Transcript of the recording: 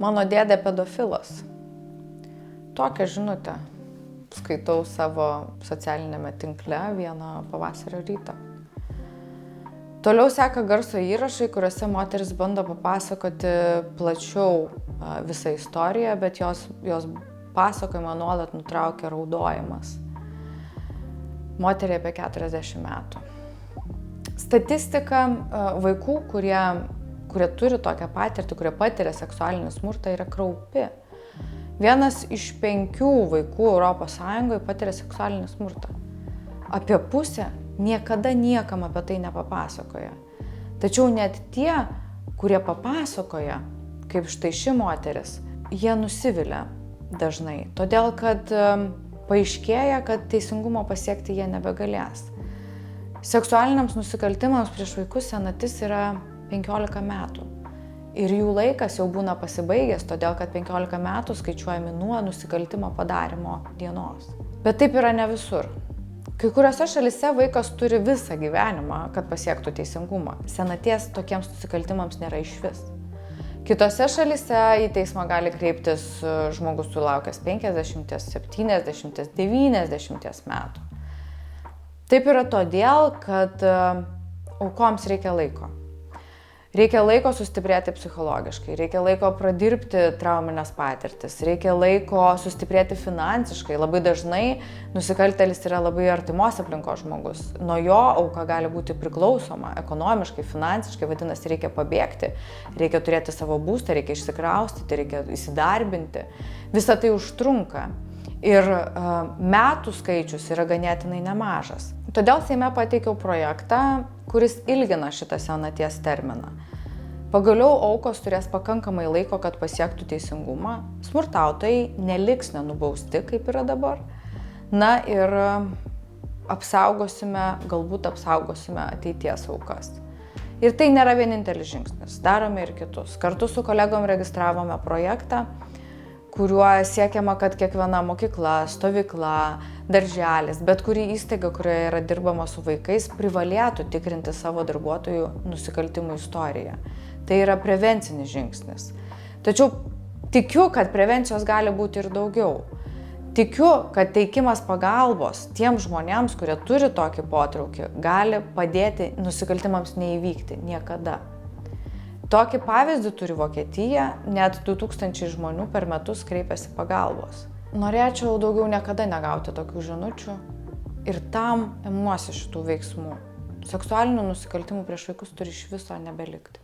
Mano dėdė pedofilas. Tokią žinutę skaitau savo socialinėme tinkle vieną pavasario rytą. Toliau seka garso įrašai, kuriuose moteris bando papasakoti plačiau visą istoriją, bet jos pasakojimą nuolat nutraukia raudojimas. Moteriai apie 40 metų. Statistika vaikų, kurie turi tokią patirtį, kurie patiria seksualinį smurtą, yra kraupi. 1 iš 5 vaikų ES patiria seksualinį smurtą. Apie pusę niekada niekam apie tai nepapasakoja. Tačiau net tie, kurie papasakoja, kaip štai ši moteris, jie nusivilia dažnai. Todėl, kad paaiškėja, kad teisingumo pasiekti jie nebegalės. Seksualiniams nusikaltimams prieš vaikus senatis yra 15 metų. Ir jų laikas jau būna pasibaigęs, todėl kad 15 metų skaičiuojami nuo nusikaltimo padarimo dienos. Bet taip yra ne visur. Kai kuriuose šalyse vaikas turi visą gyvenimą, kad pasiektų teisingumą. Senaties tokiems nusikaltimams nėra išvis. Kitose šalyse į teismą gali kreiptis žmogus sulaukęs 50, 70, 90 metų. Taip yra todėl, kad aukoms reikia laiko. Reikia laiko sustiprėti psichologiškai, reikia laiko pradirbti trauminės patirtis, reikia laiko sustiprėti finansiškai. Labai dažnai nusikaltėlis yra labai artimos aplinkos žmogus. Nuo jo auka gali būti priklausoma ekonomiškai, finansiškai, vadinasi, reikia pabėgti, reikia turėti savo būstą, reikia išsikraustyti, reikia įsidarbinti. Visa tai užtrunka. Ir metų skaičius yra ganėtinai nemažas. Todėl Seime pateikiau projektą, kuris ilgina šitą senaties terminą. Pagaliau aukos turės pakankamai laiko, kad pasiektų teisingumą. Smurtautojai neliks nenubausti, kaip yra dabar. Na ir galbūt apsaugosime ateities aukas. Ir tai nėra vienintelis žingsnis, darome ir kitus. Kartu su kolegom registravome projektą, kuriuo siekiama, kad kiekviena mokykla, stovykla, darželis, bet kuri įstaiga, kurioje yra dirbama su vaikais, privalėtų tikrinti savo darbuotojų nusikaltimų istoriją. Tai yra prevencinis žingsnis. Tačiau tikiu, kad prevencijos gali būti ir daugiau. Tikiu, kad teikimas pagalbos tiems žmonėms, kurie turi tokį potraukį, gali padėti nusikaltimams neįvykti niekada. Tokį pavyzdį turi Vokietija, net 2000 žmonių per metus kreipiasi pagalbos. Norėčiau daugiau niekada negauti tokių žinučių ir tam imuosi šitų veiksmų. Seksualinių nusikaltimų prieš vaikus turi iš viso nebelikti.